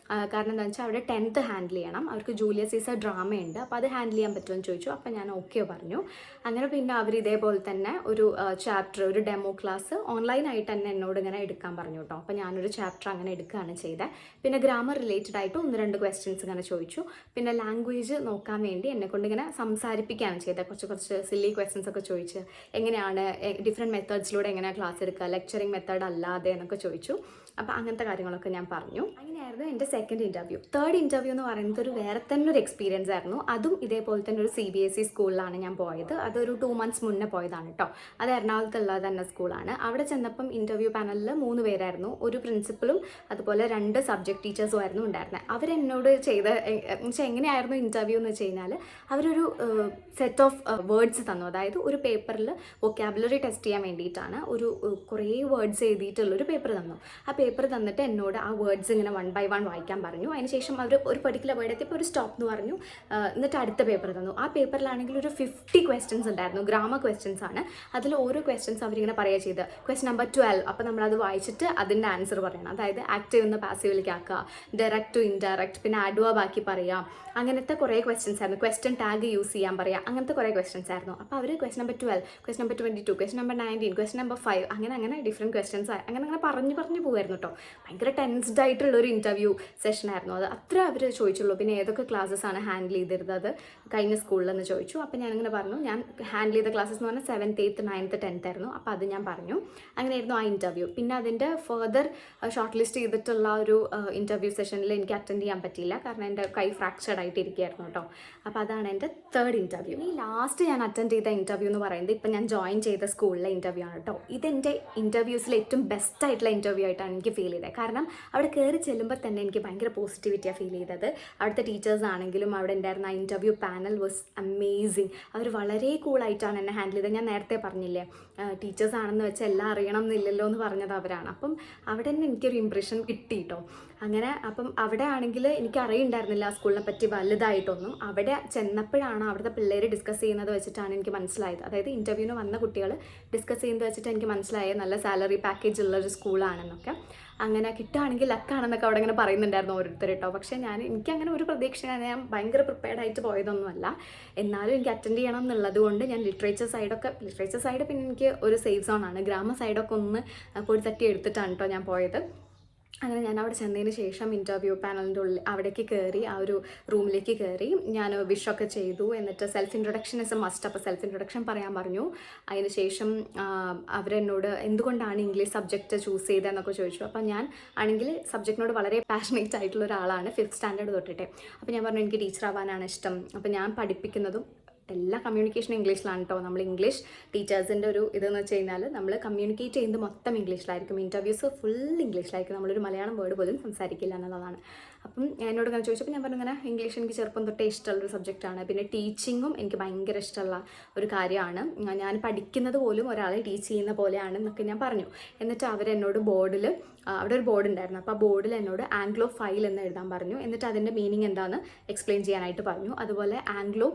കാരണം എന്താണെന്ന് വെച്ചാൽ അവിടെ 10th ഹാൻഡിൽ ചെയ്യണം, അവർക്ക് ജൂലിയസ് സീസർ ഡ്രാമയുണ്ട്, അപ്പോൾ അത് ഹാൻഡിൽ ചെയ്യാൻ പറ്റുമെന്ന് ചോദിച്ചു. അപ്പോൾ ഞാൻ ഓക്കെ പറഞ്ഞു. അങ്ങനെ പിന്നെ അവർ ഇതേപോലെ തന്നെ ഒരു ചാപ്റ്റർ, ഒരു ഡെമോ ക്ലാസ് ഓൺലൈനായിട്ട് തന്നെ എന്നോട് ഇങ്ങനെ എടുക്കാൻ പറഞ്ഞു കേട്ടോ. അപ്പോൾ ഞാനൊരു ചാപ്റ്റർ അങ്ങനെ എടുക്കുകയാണ് ചെയ്തത്. പിന്നെ ഗ്രാമർ റിലേറ്റഡ് ആയിട്ട് 1-2 ക്വസ്റ്റ്യൻസ് ഇങ്ങനെ ചോദിച്ചു. പിന്നെ ലാംഗ്വേജ് നോക്കാൻ വേണ്ടി എന്നെക്കൊണ്ട് ഇങ്ങനെ സംസാരിപ്പിക്കുകയാണ് ചെയ്തത്. കുറച്ച് സില്ലി ക്വസ്റ്റ്യൻസ് ഒക്കെ ചോദിച്ച് എങ്ങനെയാണ് ഡിഫറെൻറ്റ് മെത്തേഡ്സിലൂടെ എങ്ങനെയാണ് ക്ലാസ് എടുക്കുക, ലെക്ചറിങ് മെത്തേഡ് അല്ലാതെ എന്നൊക്കെ ചോദിച്ചു. അപ്പോൾ അങ്ങനത്തെ കാര്യങ്ങളൊക്കെ ഞാൻ പറഞ്ഞു. അങ്ങനെയായിരുന്നു എൻ്റെ സെക്കൻഡ് ഇൻ്റർവ്യൂ. തേർഡ് ഇൻ്റർവ്യൂ എന്ന് പറയുന്നത് ഒരു വേറെ തന്നെ ഒരു എക്സ്പീരിയൻസ് ആയിരുന്നു. അതും ഇതേപോലെ തന്നെ ഒരു CBSE സ്കൂളിലാണ് ഞാൻ പോയത്. അതൊരു 2 months മുന്നേ പോയതാണ് കേട്ടോ. അത് എറണാകുളത്തുള്ള തന്നെ സ്കൂളാണ്. അവിടെ ചെന്നപ്പം ഇൻ്റർവ്യൂ പാനലിൽ 3 പേരായിരുന്നു. ഒരു പ്രിൻസിപ്പലും അതുപോലെ 2 സബ്ജക്ട് ടീച്ചേഴ്സും ആയിരുന്നു ഉണ്ടായിരുന്നത്. അവരെന്നോട് ചെയ്ത വെച്ചാൽ എങ്ങനെയായിരുന്നു ഇൻ്റർവ്യൂ എന്ന് വെച്ച് കഴിഞ്ഞാൽ അവരൊരു സെറ്റ് ഓഫ് വേർഡ്സ് തന്നു. അതായത് ഒരു പേപ്പറിൽ വൊക്കാബുലറി ടെസ്റ്റ് ചെയ്യാൻ വേണ്ടിയിട്ടാണ് ഒരു കുറേ വേർഡ്സ് എഴുതിയിട്ടുള്ളൊരു പേപ്പർ തന്നു. ആ പേപ്പർ തന്നിട്ട് എന്നോട് ആ വേർഡ്സ് ഇങ്ങനെ 1 by 1 വായിക്കാൻ പറഞ്ഞു. അതിനുശേഷം അവർ ഒരു പെർട്ടിക്കുലർ വേർഡ് എത്തിയപ്പോൾ ഒരു സ്റ്റോപ്പ് എന്ന് പറഞ്ഞു. എന്നിട്ട് അടുത്ത പേപ്പർ തന്നു. ആ പേപ്പറിലാണെങ്കിൽ ഒരു 50 ക്വസ്റ്റ്യൻസ് ഉണ്ടായിരുന്നു. ഗ്രാമർ ക്വസ്റ്റ്യൻസ് ആണ്. അതിൽ ഓരോ ക്വസ്റ്റ്യൻസ് അവരിങ്ങനെ പറയുക ചെയ്ത് ക്വസ്റ്റ്യൻ നമ്പർ 12. അപ്പോൾ നമ്മളത് വായിച്ചിട്ട് അതിൻ്റെ ആൻസർ പറയണം. അതായത് ആക്റ്റീവ് നിന്ന് പാസീവിലേക്ക് ആക്കുക, ഡയറക്റ്റ് ടു ഇൻഡയറക്റ്റ്, പിന്നെ ആഡ്വേർബ് ആക്കി പറയാം. അങ്ങനത്തെ കുറേ ക്വസ്റ്റ്യൻസ് ആയിരുന്നു. ക്വസ്റ്റ്യൻ ടാഗ് യൂസ് ചെയ്യാൻ പറയാം. അങ്ങനത്തെ കുറേ ക്വസ്റ്റ്യൻസ് ആയിരുന്നു. അപ്പോൾ അവർ question number 12, question number 22, question number 19, question number 5, അങ്ങനെ ഡിഫറെൻറ്റ് ക്വസ്റ്റ്യൻസ് അങ്ങനെ പറഞ്ഞു പോകുമായിരുന്നു കേട്ടോ. ഭയങ്കര ടെൻസ്ഡ് ആയിട്ടുള്ളൊരു ഇൻ്റർവ്യൂ സെഷനായിരുന്നു അത്. അത്ര അവർ ചോദിച്ചുള്ളൂ. പിന്നെ ഏതൊക്കെ ക്ലാസ്സസ് ആണ് ഹാൻഡിൽ ചെയ്തിരുന്നത് കഴിഞ്ഞ സ്കൂളിലെന്ന് ചോദിച്ചു. അപ്പോൾ ഞാനിങ്ങനെ പറഞ്ഞു ഞാൻ ഹാൻഡിൽ ചെയ്ത ക്ലാസ്സസ് എന്ന് പറഞ്ഞാൽ 7th, 8th, 9th, 10th ആയിരുന്നു. അപ്പോൾ അത് ഞാൻ പറഞ്ഞു. അങ്ങനെയായിരുന്നു ആ ഇൻ്റർവ്യൂ. പിന്നെ അതിൻ്റെ ഫർദർ ഷോർട്ട് ലിസ്റ്റ് ചെയ്തിട്ടുള്ള ഒരു ഇൻ്റർവ്യൂ സെഷനിൽ എനിക്ക് അറ്റൻഡ് ചെയ്യാൻ പറ്റിയില്ല, കാരണം എൻ്റെ കൈ ഫ്രാക്ചർഡ് ആയിട്ടിരിക്കുകയായിരുന്നു കേട്ടോ. അപ്പോൾ അതാണ് എൻ്റെ തേർഡ് ഇൻ്റർവ്യൂ. ഈ ലാസ്റ്റ് ഞാൻ അറ്റൻഡ് ചെയ്ത ഇൻ്റർവ്യൂ എന്ന് പറയുന്നത് ഇപ്പം ഞാൻ ജോയിൻ ചെയ്ത സ്കൂളിലെ ഇൻ്റർവ്യൂ ആണ് കേട്ടോ. ഇതെൻ്റെ ഇൻ്റർവ്യൂസിൽ ഏറ്റവും ബെസ്റ്റ് ആയിട്ടുള്ള ഇൻ്റർവ്യൂ ആയിട്ടാണ് എനിക്ക് ഫീൽ ചെയ്തത്. കാരണം അവിടെ കയറി ചെല്ലുമ്പോൾ തന്നെ എനിക്ക് ഭയങ്കര പോസിറ്റിവിറ്റിയാണ് ഫീൽ ചെയ്തത്. അവിടുത്തെ ടീച്ചേഴ്സ് ആണെങ്കിലും അവിടെ ഉണ്ടായിരുന്ന ആ ഇൻ്റർവ്യൂ പാനൽ വാസ് അമേസിങ്. അവർ വളരെ കൂളായിട്ടാണ് എന്നെ ഹാൻഡിൽ ചെയ്തത്. ഞാൻ നേരത്തെ പറഞ്ഞില്ലേ ടീച്ചേഴ്സ് ആണെന്ന് വെച്ചാൽ എല്ലാം അറിയണം എന്നില്ലല്ലോ എന്ന് പറഞ്ഞത് അവരാണ്. അപ്പം അവിടെ തന്നെ എനിക്കൊരു ഇംപ്രഷൻ കിട്ടി കേട്ടോ. അങ്ങനെ അപ്പം അവിടെ ആണെങ്കിൽ എനിക്ക് അറിയുണ്ടായിരുന്നില്ല ആ സ്കൂളിനെ പറ്റി വലുതായിട്ടൊന്നും. അവിടെ ചെന്നപ്പോഴാണ് അവിടുത്തെ പിള്ളേർ ഡിസ്കസ് ചെയ്യുന്നത് വെച്ചിട്ടാണ് എനിക്ക് മനസ്സിലായത്. അതായത് ഇൻ്റർവ്യൂവിന് വന്ന കുട്ടികൾ ഡിസ്കസ് ചെയ്യുന്നത് വെച്ചിട്ട് എനിക്ക് മനസ്സിലായത് നല്ല സാലറി പാക്കേജ് ഉള്ളൊരു സ്കൂളാണെന്നൊക്കെ. അങ്ങനെ കിട്ടുകയാണെങ്കിൽ ലക്കാണെന്നൊക്കെ അവിടെ ഇങ്ങനെ പറയുന്നുണ്ടായിരുന്നു ഓരോരുത്തർ കേട്ടോ. പക്ഷേ എനിക്കങ്ങനെ ഒരു പ്രതീക്ഷയാണ്, ഞാൻ ഭയങ്കര പ്രിപ്പയർഡ് ആയിട്ട് പോയതൊന്നുമല്ല. എന്നാലും എനിക്ക് അറ്റൻഡ് ചെയ്യണം എന്നുള്ളത് കൊണ്ട് ഞാൻ ലിറ്ററേച്ചർ സൈഡ് പിന്നെ എനിക്ക് ഒരു സേഫ് സോണാണ്. ഗ്രാമർ സൈഡൊക്കെ ഒന്ന് പൊടി തട്ടി എടുത്തിട്ടാണ് കേട്ടോ ഞാൻ പോയത്. അങ്ങനെ ഞാൻ അവിടെ ചെന്നതിന് ശേഷം ഇൻ്റർവ്യൂ പാനലിൻ്റെ ഉള്ളിൽ അവിടേക്ക് കയറി, ആ ഒരു റൂമിലേക്ക് കയറി ഞാൻ വിഷൊക്കെ ചെയ്തു. എന്നിട്ട് self introduction is A must. അപ്പോൾ സെൽഫ് ഇൻട്രൊഡക്ഷൻ പറയാൻ പറഞ്ഞു. അതിന് ശേഷം അവരെന്നോട് എന്തുകൊണ്ടാണ് ഇംഗ്ലീഷ് സബ്ജക്റ്റ് ചൂസ് ചെയ്തതെന്നൊക്കെ ചോദിച്ചു. അപ്പോൾ ഞാൻ ആണെങ്കിൽ സബ്ജക്റ്റിനോട് വളരെ പാഷനേറ്റ് ആയിട്ടുള്ള ഒരാളാണ് 5th സ്റ്റാൻഡേർഡ് തൊട്ടിട്ടേ. അപ്പോൾ ഞാൻ പറഞ്ഞു എനിക്ക് ടീച്ചർ ആവാനാണ് ഇഷ്ടം. അപ്പോൾ ഞാൻ പഠിപ്പിക്കുന്നതും എല്ലാ കമ്മ്യൂണിക്കേഷൻ ഇംഗ്ലീഷിലാണ് കേട്ടോ. നമ്മൾ ഇംഗ്ലീഷ് ടീച്ചേഴ്സിൻ്റെ ഒരു ഇതെന്ന് വെച്ച് കഴിഞ്ഞാൽ നമ്മൾ കമ്മ്യൂണിക്കേറ്റ് ചെയ്യുന്നത് മൊത്തം ഇംഗ്ലീഷിലായിരിക്കും. Interviews full ഇംഗ്ലീഷിലായിരിക്കും. നമ്മളൊരു മലയാളം വേർഡ് പോലും സംസാരിക്കില്ല എന്നുള്ളതാണ്. അപ്പം എന്നോട് ഇങ്ങനെ ചോദിച്ചപ്പോൾ ഞാൻ പറഞ്ഞു ഇങ്ങനെ ഇംഗ്ലീഷ് എനിക്ക് ചെറുപ്പം തൊട്ടേ ഇഷ്ടമുള്ളൊരു സബ്ജക്റ്റാണ്. പിന്നെ ടീച്ചിങ്ങും എനിക്ക് ഭയങ്കര ഇഷ്ടമുള്ള ഒരു കാര്യമാണ്. ഞാൻ പഠിക്കുന്നത് പോലും ഒരാളെ ടീച്ച് ചെയ്യുന്ന പോലെയാണ് എന്നൊക്കെ ഞാൻ പറഞ്ഞു. എന്നിട്ട് അവരെന്നോട് ബോർഡിൽ അവിടെ ഒരു ബോർഡ് ഉണ്ടായിരുന്നു. അപ്പോൾ ആ ബോർഡിൽ എന്നോട് ആംഗ്ലോ ഫൈൽ എന്ന് എഴുതാൻ പറഞ്ഞു. എന്നിട്ട് അതിൻ്റെ മീനിങ് എന്താണെന്ന് എക്സ്പ്ലെയിൻ ചെയ്യാനായിട്ട് പറഞ്ഞു. അതുപോലെ ആംഗ്ലോ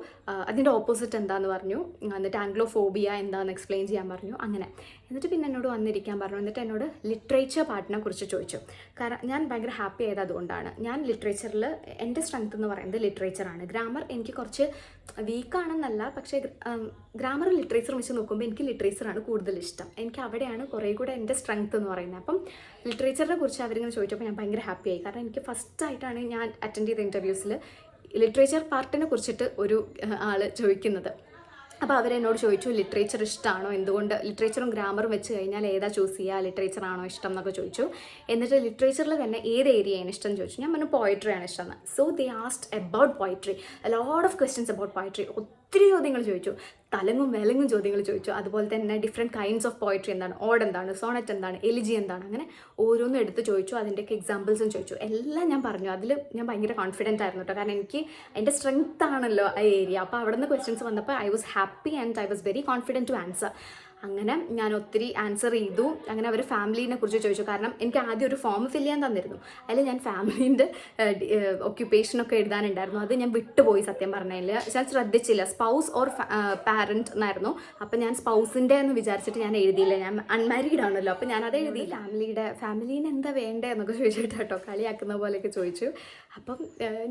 അതിൻ്റെ ഓപ്പോസിറ്റ് എന്താണെന്ന് പറഞ്ഞു. എന്നിട്ട് ആംഗ്ലോ ഫോബിയ എന്താണെന്ന് എക്സ്പ്ലെയിൻ ചെയ്യാൻ പറഞ്ഞു. അങ്ങനെ എന്നിട്ട് പിന്നെ എന്നോട് വന്നിരിക്കാൻ പറഞ്ഞു. എന്നിട്ട് എന്നോട് ലിറ്ററേച്ചർ പാർട്ടിനെ കുറിച്ച് ചോദിച്ചു. കാരണം ഞാൻ ഭയങ്കര ഹാപ്പി ആയത് അതുകൊണ്ടാണ്. ഞാൻ ലിറ്ററേച്ചറിൽ എൻ്റെ സ്ട്രെങ്ത് എന്ന് പറയുന്നത് ലിറ്ററേച്ചറാണ്. ഗ്രാമർ എനിക്ക് കുറച്ച് വീക്കാണെന്നല്ല, പക്ഷേ ഗ്രാമറും ലിറ്ററേച്ചറും വെച്ച് നോക്കുമ്പോൾ എനിക്ക് ലിറ്ററേച്ചറാണ് കൂടുതൽ ഇഷ്ടം. എനിക്ക് അവിടെയാണ് കുറേ കൂടെ എൻ്റെ സ്ട്രെങ്ത് എന്ന് പറയുന്നത്. അപ്പം ലിറ്ററേച്ചറിനെ കുറിച്ച് അവരിങ്ങനെ ചോദിച്ചപ്പോൾ ഞാൻ ഭയങ്കര ഹാപ്പിയായി. കാരണം എനിക്ക് ഫസ്റ്റായിട്ടാണ് ഞാൻ അറ്റൻഡ് ചെയ്ത ഇൻ്റർവ്യൂസിൽ ലിറ്ററേച്ചർ പാർട്ടിനെ കുറിച്ചിട്ട് ഒരു ആൾ ചോദിക്കുന്നത്. അപ്പോൾ അവരെന്നോട് ചോദിച്ചു ലിറ്ററേച്ചർ ഇഷ്ടമാണോ, എന്തുകൊണ്ട് ലിറ്ററേച്ചറും ഗ്രാമറും വെച്ച് കഴിഞ്ഞാൽ ഏതാ ചൂസ് ചെയ്യുക, ലിറ്ററേച്ചർ ആണോ ഇഷ്ടം എന്നൊക്കെ ചോദിച്ചു. എന്നിട്ട് ലിറ്ററേച്ചറിൽ തന്നെ ഏത് ഏരിയയാണ് ഇഷ്ടം എന്ന് ചോദിച്ചു. ഞാൻ പറഞ്ഞു പോയട്രി ആണ് ഇഷ്ടം എന്ന്. So they asked about poetry, a lot of questions about poetry. ഒത്തിരി ചോദ്യങ്ങൾ ചോദിച്ചു, തലങ്ങും വിലങ്ങും ചോദ്യങ്ങൾ ചോദിച്ചു. അതുപോലെ തന്നെ ഡിഫറെൻറ്റ് കൈൻഡ്സ് ഓഫ് പോയട്രി എന്താണ്, ഓഡ് എന്താണ്, സോണറ്റ് എന്താണ്, എലിജി എന്താണ്, അങ്ങനെ ഓരോന്നും എടുത്ത് ചോദിച്ചു. അതിൻ്റെയൊക്കെ എക്സാമ്പിൾസും ചോദിച്ചു. എല്ലാം ഞാൻ പറഞ്ഞു. അതിൽ ഞാൻ ഭയങ്കര കോൺഫിഡൻ്റ് ആയിരുന്നു കേട്ടോ, കാരണം എനിക്ക് എൻ്റെ സ്ട്രെങ്ത് ആണല്ലോ ആ ഏരിയ. അപ്പോൾ അവിടെ നിന്ന് ക്വസ്റ്റ്യൻസ് വന്നപ്പോൾ I was happy and I was very confident to answer. അങ്ങനെ ഞാൻ ഒത്തിരി ആൻസർ ചെയ്തു. അങ്ങനെ അവർ ഫാമിലീനെ കുറിച്ച് ചോദിച്ചു. കാരണം എനിക്ക് ആദ്യം ഒരു ഫോം ഫില്ല് ചെയ്യാൻ തന്നിരുന്നു. അതിൽ ഞാൻ ഫാമിലീൻ്റെ ഒക്യുപ്പേഷനൊക്കെ എഴുതാനുണ്ടായിരുന്നു. അത് ഞാൻ വിട്ടുപോയി സത്യം പറഞ്ഞതിൽ. ഞാൻ ശ്രദ്ധിച്ചില്ല. സ്പൗസ് ഓർ പാരൻറ്റ് എന്നായിരുന്നു. അപ്പം ഞാൻ സ്പൗസിൻ്റെ എന്ന് വിചാരിച്ചിട്ട് ഞാൻ എഴുതിയില്ല. ഞാൻ അൺമാരീഡ് ആണല്ലോ, അപ്പം ഞാനത് എഴുതിയില്ല. ഫാമിലീന് എന്താ വേണ്ടേ എന്നൊക്കെ ചോദിച്ചിട്ട് കേട്ടോ, കളിയാക്കുന്ന പോലെയൊക്കെ ചോദിച്ചു. അപ്പം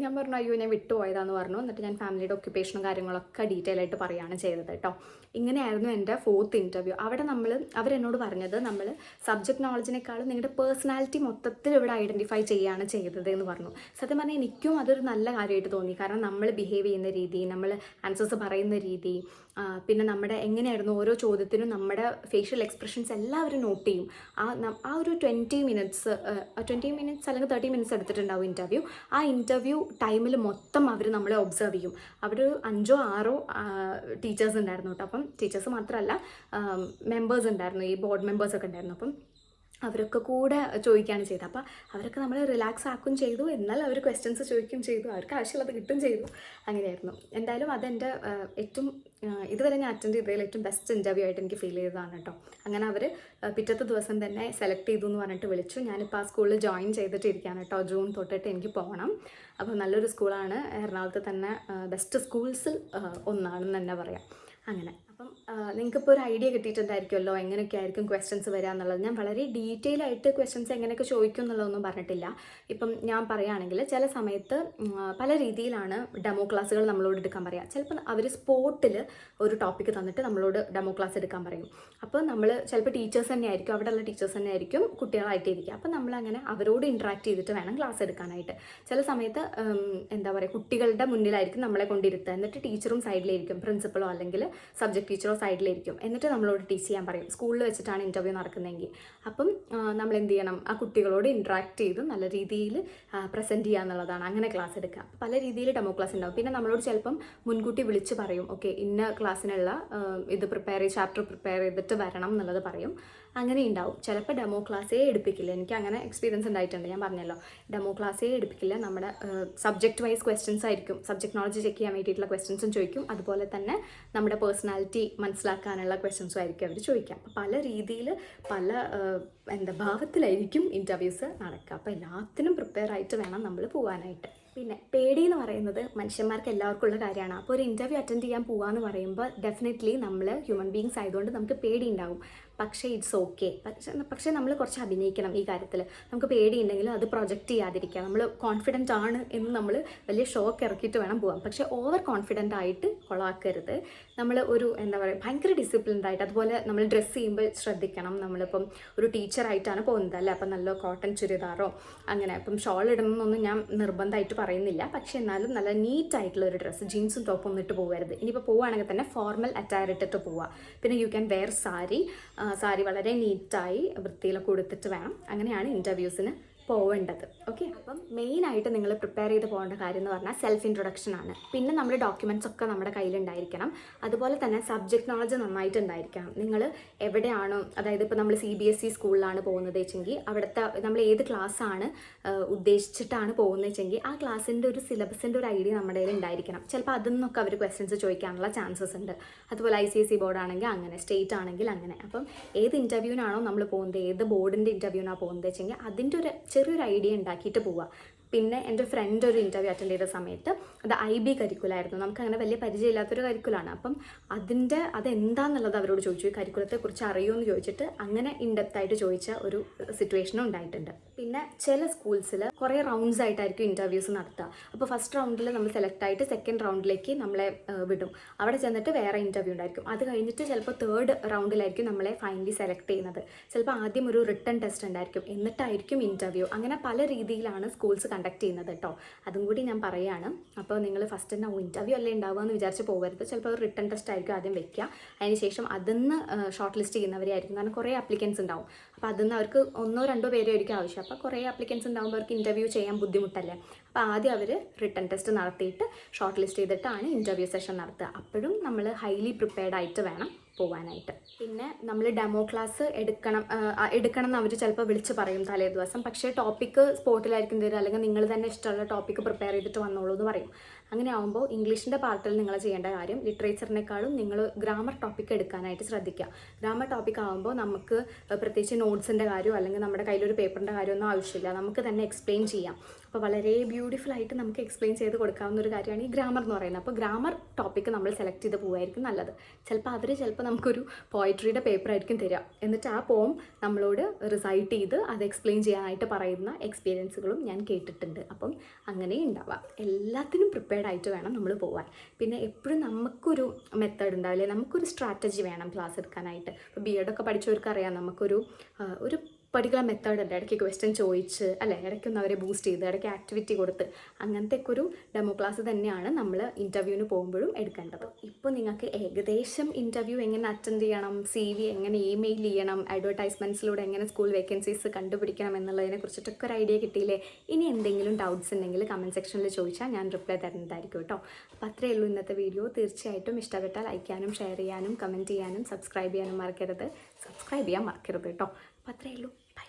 ഞാൻ പറഞ്ഞു അയ്യോ ഞാൻ വിട്ടുപോയതാന്ന് പറഞ്ഞു. എന്നിട്ട് ഞാൻ ഫാമിലിയുടെ ഒക്യുപ്പേഷനും കാര്യങ്ങളൊക്കെ ഡീറ്റെയിൽ ആയിട്ട് പറയുകയാണ് ചെയ്തത് കേട്ടോ. ഇങ്ങനെയായിരുന്നു എൻ്റെ 4th ഇൻ്റർവ്യൂ. അവിടെ അവരെന്നോട് പറഞ്ഞത് നമ്മൾ സബ്ജക്റ്റ് നോളജിനേക്കാളും നിങ്ങളുടെ പേഴ്സണാലിറ്റി മൊത്തത്തിൽ ഇവിടെ ഐഡൻറ്റിഫൈ ചെയ്യുകയാണ് ചെയ്തത് എന്ന് പറഞ്ഞു. സത്യം പറഞ്ഞാൽ എനിക്കും അതൊരു നല്ല കാര്യമായിട്ട് തോന്നി. കാരണം നമ്മൾ ബിഹേവ് ചെയ്യുന്ന രീതി, നമ്മൾ ആൻസേഴ്സ് പറയുന്ന രീതി, പിന്നെ നമ്മുടെ എങ്ങനെയായിരുന്നു ഓരോ ചോദ്യത്തിനും നമ്മുടെ ഫേഷ്യൽ എക്സ്പ്രഷൻസ് എല്ലാവരും നോട്ട് ചെയ്യും. ആ ഒരു 20 മിനിറ്റ്സ് അല്ലെങ്കിൽ 30 മിനിറ്റ്സ് എടുത്തിട്ടുണ്ടാവും ഇൻ്റർവ്യൂ. ആ ഇൻ്റർവ്യൂ ടൈമിൽ മൊത്തം അവർ നമ്മളെ ഒബ്സർവ് ചെയ്യും. അവിടെ ഒരു 5 or 6 ടീച്ചേഴ്സ് ഉണ്ടായിരുന്നു കേട്ടോ. അപ്പം ടീച്ചേഴ്സ് മാത്രമല്ല മെമ്പേഴ്സ് ഉണ്ടായിരുന്നു, ഈ ബോർഡ് മെമ്പേഴ്സൊക്കെ ഉണ്ടായിരുന്നു. അപ്പം അവരൊക്കെ കൂടെ ചോദിക്കുകയാണ് ചെയ്തത്. അപ്പോൾ അവരൊക്കെ നമ്മൾ റിലാക്സ് ആക്കുകയും ചെയ്തു, എന്നാൽ അവർ ക്വസ്റ്റ്യൻസ് ചോദിക്കുകയും ചെയ്തു, അവർക്ക് ആവശ്യമുള്ളത് കിട്ടുകയും ചെയ്തു. അങ്ങനെയായിരുന്നു. എന്തായാലും അതെൻ്റെ ഏറ്റവും ഇതുവരെ ഞാൻ അറ്റൻഡ് ചെയ്തതിൽ ഏറ്റവും ബെസ്റ്റ് ഇൻ്റർവ്യൂ ആയിട്ട് എനിക്ക് ഫീൽ ചെയ്തതാണ് കേട്ടോ. അങ്ങനെ അവർ പിറ്റത്തെ ദിവസം തന്നെ സെലക്ട് ചെയ്തു എന്ന് പറഞ്ഞിട്ട് വിളിച്ചു. ഞാനിപ്പോൾ ആ സ്കൂളിൽ ജോയിൻ ചെയ്തിട്ടിരിക്കുകയാണ് കേട്ടോ. ജൂൺ തൊട്ടിട്ട് എനിക്ക് പോകണം. അപ്പോൾ നല്ലൊരു സ്കൂളാണ്, എറണാകുളത്ത് തന്നെ ബെസ്റ്റ് സ്കൂൾസിൽ ഒന്നാണെന്ന് തന്നെ പറയാം. അങ്ങനെ അപ്പം നിങ്ങൾക്കിപ്പോൾ ഒരു ഐഡിയ കിട്ടിയിട്ടുണ്ടായിരിക്കുമല്ലോ എങ്ങനെയൊക്കെ ആയിരിക്കും ക്വസ്റ്റ്യൻസ് വരിക എന്നുള്ളത്. ഞാൻ വളരെ ഡീറ്റെയിൽ ആയിട്ട് ക്വസ്റ്റ്യൻസ് എങ്ങനെയൊക്കെ ചോദിക്കും എന്നുള്ളതൊന്നും പറഞ്ഞിട്ടില്ല. ഇപ്പം ഞാൻ പറയുകയാണെങ്കിൽ ചില സമയത്ത് പല രീതിയിലാണ് ഡെമോ ക്ലാസ്സുകൾ നമ്മളോട് എടുക്കാൻ പറയുക. ചിലപ്പോൾ അവർ സ്പോട്ടിൽ ഒരു ടോപ്പിക്ക് തന്നിട്ട് നമ്മളോട് ഡെമോ ക്ലാസ് എടുക്കാൻ പറയും. അപ്പോൾ നമ്മൾ ചിലപ്പോൾ ടീച്ചേഴ്സ് തന്നെ ആയിരിക്കും, അവിടെയുള്ള ടീച്ചേഴ്സ് തന്നെ ആയിരിക്കും കുട്ടികളായിട്ട് ഇരിക്കുക. അപ്പോൾ നമ്മളങ്ങനെ അവരോട് ഇൻട്രാക്ട് ചെയ്തിട്ട് വേണം ക്ലാസ് എടുക്കാനായിട്ട്. ചില സമയത്ത് എന്താ പറയുക, കുട്ടികളുടെ മുന്നിലായിരിക്കും നമ്മളെ കൊണ്ടിരുത്തുക. എന്നിട്ട് ടീച്ചറും സൈഡിലായിരിക്കും, പ്രിൻസിപ്പളോ അല്ലെങ്കിൽ സബ്ജക്ട് ടീച്ചറോ സൈഡിലായിരിക്കും. എന്നിട്ട് നമ്മളോട് ടീച്ച് ചെയ്യാൻ പറയും. സ്കൂളിൽ വെച്ചിട്ടാണ് ഇൻ്റർവ്യൂ നടക്കുന്നതെങ്കിൽ. അപ്പം നമ്മൾ എന്ത് ചെയ്യണം, ആ കുട്ടികളോട് ഇൻട്രാക്ട് ചെയ്ത് നല്ല രീതിയിൽ പ്രസൻറ്റ് ചെയ്യുക എന്നുള്ളതാണ്. അങ്ങനെ ക്ലാസ് എടുക്കുക. പല രീതിയിൽ ഡെമോ ക്ലാസ് ഉണ്ടാവും. പിന്നെ നമ്മളോട് ചിലപ്പം മുൻകൂട്ടി വിളിച്ച് പറയും, ഓക്കെ ഇന്ന ക്ലാസ്സിനുള്ള ഇത് ചാപ്റ്റർ പ്രിപ്പയർ ചെയ്തിട്ട് വരണം എന്നുള്ളത് പറയും. അങ്ങനെ ഉണ്ടാവും. ചിലപ്പോൾ ഡെമോ ക്ലാസ്സേ എടുപ്പിക്കില്ല. എനിക്ക് അങ്ങനെ എക്സ്പീരിയൻസ് ഉണ്ടായിട്ടുണ്ട്. ഞാൻ പറഞ്ഞല്ലോ, ഡെമോ ക്ലാസ്സേ എടുപ്പിക്കില്ല. നമ്മുടെ സബ്ജക്റ്റ് വൈസ് ക്വസ്റ്റ്യൻസ് ആയിരിക്കും. സബ്ജക്ട് നോളജ് ചെക്ക് ചെയ്യാൻ വേണ്ടിയിട്ടുള്ള ക്വസ്റ്റ്യൻസും ചോദിക്കും. അതുപോലെ തന്നെ നമ്മുടെ പേഴ്സണാലിറ്റി മനസ്സിലാക്കാനുള്ള ക്വസ്റ്റ്യൻസും ആയിരിക്കും അവർ ചോദിക്കാം. അപ്പോൾ പല രീതിയിൽ പല ഭാവത്തിലായിരിക്കും ഇൻ്റർവ്യൂസ് നടക്കുക. അപ്പോൾ എല്ലാത്തിനും പ്രിപ്പയർ ആയിട്ട് വേണം നമ്മൾ പോകാനായിട്ട്. പിന്നെ പേടി എന്ന് പറയുന്നത് മനുഷ്യന്മാർക്ക് എല്ലാവർക്കും ഉള്ള കാര്യമാണ്. അപ്പോൾ ഒരു ഇൻ്റർവ്യൂ അറ്റൻഡ് ചെയ്യാൻ പോകാമെന്ന് പറയുമ്പോൾ ഡെഫിനറ്റ്ലി നമ്മൾ ഹ്യൂമൻ ബീങ്സ് ആയതുകൊണ്ട് നമുക്ക് പേടി ഉണ്ടാവും. പക്ഷേ ഇറ്റ്സ് ഓക്കെ. പക്ഷേ നമ്മൾ കുറച്ച് അഭിനയിക്കണം ഈ കാര്യത്തിൽ. നമുക്ക് പേടിയുണ്ടെങ്കിലും അത് പ്രൊജക്റ്റ് ചെയ്യാതിരിക്കുക. നമ്മൾ കോൺഫിഡൻ്റ് ആണ് എന്ന് നമ്മൾ വലിയ ഷോക്ക് ഇറക്കിയിട്ട് വേണം പോകാം. പക്ഷേ ഓവർ കോൺഫിഡൻ്റ് ആയിട്ട് കൊളാക്കരുത്. നമ്മൾ ഒരു ഭയങ്കര ഡിസിപ്ലിൻഡ് ആയിട്ട്, അതുപോലെ നമ്മൾ ഡ്രസ്സ് ചെയ്യുമ്പോൾ ശ്രദ്ധിക്കണം. നമ്മളിപ്പം ഒരു ടീച്ചറായിട്ടാണ് പോകുന്നത് അല്ലേ, അപ്പം നല്ല കോട്ടൺ ചുരിദാറോ അങ്ങനെ ഇപ്പം ഷോൾ ഇടണമെന്നൊന്നും ഞാൻ നിർബന്ധമായിട്ട് പറയുന്നില്ല. പക്ഷേ എന്നാലും നല്ല നീറ്റായിട്ടുള്ള ഒരു ഡ്രസ്സ്, ജീൻസും ടോപ്പും ഒന്നും ഇട്ട് പോകരുത്. ഇനിയിപ്പോൾ പോവുകയാണെങ്കിൽ തന്നെ ഫോർമൽ അറ്റയർ ഇട്ടിട്ട് പോവുക. പിന്നെ യു ക്യാൻ വെയർ സാരി വളരെ നീറ്റായി വൃത്തിയിലൊക്കെ കൊടുത്തിട്ട് വേണം. അങ്ങനെയാണ് ഇൻ്റർവ്യൂസിന് പോവേണ്ടത്. ഓക്കെ. അപ്പം മെയിനായിട്ട് നിങ്ങൾ പ്രിപ്പയർ ചെയ്ത് പോകേണ്ട കാര്യം എന്ന് പറഞ്ഞാൽ സെൽഫ് ഇൻട്രൊഡക്ഷൻ ആണ്. പിന്നെ നമ്മുടെ ഡോക്യുമെൻറ്റ്സ് ഒക്കെ നമ്മുടെ കയ്യിലുണ്ടായിരിക്കണം. അതുപോലെ തന്നെ സബ്ജക്ട് നോളജ് നന്നായിട്ട് ഉണ്ടായിരിക്കണം. നിങ്ങൾ എവിടെയാണോ, അതായത് ഇപ്പോൾ നമ്മൾ CBSE സ്കൂളിലാണ് പോകുന്നത് വെച്ചെങ്കിൽ അവിടുത്തെ നമ്മൾ ഏത് ക്ലാസ്സാണ് ഉദ്ദേശിച്ചിട്ടാണ് പോകുന്നത് വെച്ചെങ്കിൽ ആ ക്ലാസ്സിൻ്റെ ഒരു സിലബസിൻ്റെ ഒരു ഐഡിയ നമ്മുടെ കയ്യിൽ ഉണ്ടായിരിക്കണം. ചിലപ്പോൾ അതിൽ നിന്നൊക്കെ അവർ ക്വസ്റ്റ്യൻസ് ചോദിക്കാനുള്ള ചാൻസസ് ഉണ്ട്. അതുപോലെ ICSE ബോർഡ് ആണെങ്കിൽ അങ്ങനെ, സ്റ്റേറ്റ് ആണെങ്കിൽ അങ്ങനെ. അപ്പം ഏത് ഇൻ്റർവ്യൂവിനാണോ നമ്മൾ പോകുന്നത്, ഏത് ബോർഡിൻ്റെ ഇൻ്റർവ്യൂവിനാണ് പോകുന്നത് വെച്ചെങ്കിൽ അതിൻ്റെ ഒരു ചെറിയൊരു ഐഡിയ ഉണ്ടാക്കിയിട്ട് പോവുക. പിന്നെ എൻ്റെ ഫ്രണ്ട് ഒരു ഇൻ്റർവ്യൂ അറ്റൻഡ് ചെയ്ത സമയത്ത് അത് IB കരിക്കുലായിരുന്നു. നമുക്കങ്ങനെ വലിയ പരിചയമില്ലാത്തൊരു കരിക്കുലാണ്. അപ്പം അതെന്താണെന്നുള്ളത് അവരോട് ചോദിച്ചു. ഈ കരിക്കുലത്തെക്കുറിച്ച് അറിയുമെന്ന് ചോദിച്ചിട്ട് അങ്ങനെ ഇൻഡെപ്തായിട്ട് ചോദിച്ച ഒരു സിറ്റുവേഷനും ഉണ്ടായിട്ടുണ്ട്. പിന്നെ ചില സ്കൂൾസിൽ കുറേ റൗണ്ട്സ് ആയിട്ടായിരിക്കും ഇൻ്റർവ്യൂസ് നടത്തുക. അപ്പോൾ ഫസ്റ്റ് റൗണ്ടിൽ നമ്മൾ സെലക്ട് ആയിട്ട് സെക്കൻഡ് റൗണ്ടിലേക്ക് നമ്മളെ വിടും. അവിടെ ചെന്നിട്ട് വേറെ ഇൻ്റർവ്യൂ ഉണ്ടായിരിക്കും. അത് കഴിഞ്ഞിട്ട് ചിലപ്പോൾ തേർഡ് റൗണ്ടിലായിരിക്കും നമ്മളെ ഫൈനലി സെലക്ട് ചെയ്യുന്നത്. ചിലപ്പോൾ ആദ്യം ഒരു റിട്ടൺ ടെസ്റ്റ് ഉണ്ടായിരിക്കും, എന്നിട്ടായിരിക്കും ഇൻ്റർവ്യൂ. അങ്ങനെ പല രീതിയിലാണ് സ്കൂൾസ് കണ്ടക്ട് ചെയ്യുന്നത് കേട്ടോ. അതും കൂടി ഞാൻ പറയുകയാണ്. അപ്പോൾ നിങ്ങൾ ഫസ്റ്റ് തന്നെ ഇൻ്റർവ്യൂ അല്ലേ ഉണ്ടാവുക എന്ന് വിചാരിച്ച് പോകരുത്. ചിലപ്പോൾ ഒരു റിട്ടൺ ടെസ്റ്റ് ആയിരിക്കും ആദ്യം വെക്കുക. അതിനുശേഷം അതിന്ന് ഷോർട്ട് ലിസ്റ്റ് ചെയ്യുന്നവരായിരിക്കും. കാരണം കുറേ ആപ്ലിക്കൻസ് ഉണ്ടാവും. അപ്പോൾ അതിന്ന് അവർക്ക് 1-2 പേരെ ആയിരിക്കും ആവശ്യം. അപ്പോൾ കുറേ ആപ്ലിക്കൻസ് ഉണ്ടാകുമ്പോൾ അവർക്ക് ഇൻ്റർവ്യൂ ചെയ്യാൻ ബുദ്ധിമുട്ടല്ലേ. അപ്പോൾ ആദ്യം അവർ റിട്ടൺ ടെസ്റ്റ് നടത്തിയിട്ട് ഷോർട്ട് ലിസ്റ്റ് ചെയ്തിട്ടാണ് ഇൻ്റർവ്യൂ സെഷൻ നടത്തുക. അപ്പോഴും നമ്മൾ ഹൈലി പ്രിപ്പയർഡ് ആയിട്ട് വേണം പോകാനായിട്ട്. പിന്നെ നമ്മൾ ഡെമോ ക്ലാസ് എടുക്കണം എന്ന് അവർ ചിലപ്പോൾ വിളിച്ച് പറയും തലേ ദിവസം. പക്ഷേ ടോപ്പിക്ക് സ്പോട്ടിലായിരിക്കും തരിക, അല്ലെങ്കിൽ നിങ്ങൾ തന്നെ ഇഷ്ടമുള്ള ടോപ്പിക്ക് പ്രിപ്പയർ ചെയ്തിട്ട് വന്നോളൂ എന്ന് പറയും. അങ്ങനെ ആകുമ്പോൾ ഇംഗ്ലീഷിൻ്റെ പാർട്ടിൽ നിങ്ങൾ ചെയ്യേണ്ട കാര്യം ലിറ്ററേച്ചറിനേക്കാളും നിങ്ങൾ ഗ്രാമർ ടോപ്പിക്ക് എടുക്കാനായിട്ട് ശ്രദ്ധിക്കുക. ഗ്രാമർ ടോപ്പിക് ആകുമ്പോൾ നമുക്ക് പ്രത്യേകിച്ച് നോട്ട്സിൻ്റെ കാര്യമോ അല്ലെങ്കിൽ നമ്മുടെ കയ്യിലൊരു പേപ്പറിൻ്റെ കാര്യമൊന്നും ആവശ്യമില്ല. നമുക്ക് തന്നെ എക്സ്പ്ലെയിൻ ചെയ്യാം. അപ്പോൾ വളരെ ബ്യൂട്ടിഫുൾ ആയിട്ട് നമുക്ക് എക്സ്പ്ലെയിൻ ചെയ്ത് കൊടുക്കാവുന്ന ഒരു കാര്യമാണ് ഈ ഗ്രാമർ എന്ന് പറയുന്നത്. അപ്പോൾ ഗ്രാമർ ടോപ്പിക്ക് നമ്മൾ സെലക്ട് ചെയ്ത് പോവുമായിരിക്കും നല്ലത്. ചിലപ്പോൾ നമുക്കൊരു പോയട്രിയുടെ പേപ്പർ ആയിരിക്കും തരിക. എന്നിട്ട് ആ പോം നമ്മളോട് റിസൈറ്റ് ചെയ്ത് അത് എക്സ്പ്ലെയിൻ ചെയ്യാനായിട്ട് പറയുന്ന എക്സ്പീരിയൻസുകളും ഞാൻ കേട്ടിട്ടുണ്ട്. അപ്പം അങ്ങനെ ഉണ്ടാവാം. എല്ലാത്തിനും പ്രിപ്പയർഡ് ആയിട്ട് വേണം നമ്മൾ പോകാൻ. പിന്നെ എപ്പോഴും നമുക്കൊരു മെത്തേഡ് ഉണ്ടാവില്ലേ, നമുക്കൊരു സ്ട്രാറ്റജി വേണം ക്ലാസ് എടുക്കാനായിട്ട്. ഇപ്പോൾ BEd ഒക്കെ പഠിച്ചവർക്ക് അറിയാം, നമുക്കൊരു പർട്ടിക്കുലർ മെത്തേഡ് ഉണ്ട്. ഇടയ്ക്ക് ക്വസ്റ്റ്യൻ ചോദിച്ച് അല്ലേ, ഇടയ്ക്കൊന്ന് അവരെ ബൂസ്റ്റ് ചെയ്ത് ഇടയ്ക്ക് ആക്ടിവിറ്റി കൊടുത്ത് അങ്ങനത്തെയൊക്കെ ഒരു ഡെമോ ക്ലാസ് തന്നെയാണ് നമ്മൾ ഇൻ്റർവ്യൂവിന് പോകുമ്പോഴും എടുക്കേണ്ടത്. ഇപ്പോൾ നിങ്ങൾക്ക് ഏകദേശം ഇൻ്റർവ്യൂ എങ്ങനെ അറ്റൻഡ് ചെയ്യണം, CV എങ്ങനെ ഇമെയിൽ ചെയ്യണം, അഡ്വർടൈസ്മെൻറ്റ്സിലൂടെ എങ്ങനെ സ്കൂൾ വേക്കൻസീസ് കണ്ടുപിടിക്കണം എന്നുള്ളതിനെ കുറിച്ചിട്ടൊക്കെ ഒരു ഐഡിയ കിട്ടിയില്ലേ? ഇനി എന്തെങ്കിലും ഡൗട്ട്സ് ഉണ്ടെങ്കിൽ കമൻറ്റ് സെക്ഷനിൽ ചോദിച്ചാൽ ഞാൻ റിപ്ലൈ തരുന്നതായിരിക്കും കേട്ടോ. അപ്പോൾ അത്രയേ ഉള്ളൂ ഇന്നത്തെ വീഡിയോ. തീർച്ചയായിട്ടും ഇഷ്ടപ്പെട്ടാൽ ലൈക്ക് ചെയ്യാനും ഷെയർ ചെയ്യാനും കമൻറ്റ് ചെയ്യാനും സബ്സ്ക്രൈബ് ചെയ്യാനും മറക്കരുത് കേട്ടോ. അപ്പോൾ അത്രയേ ഉള്ളൂ. ബൈ.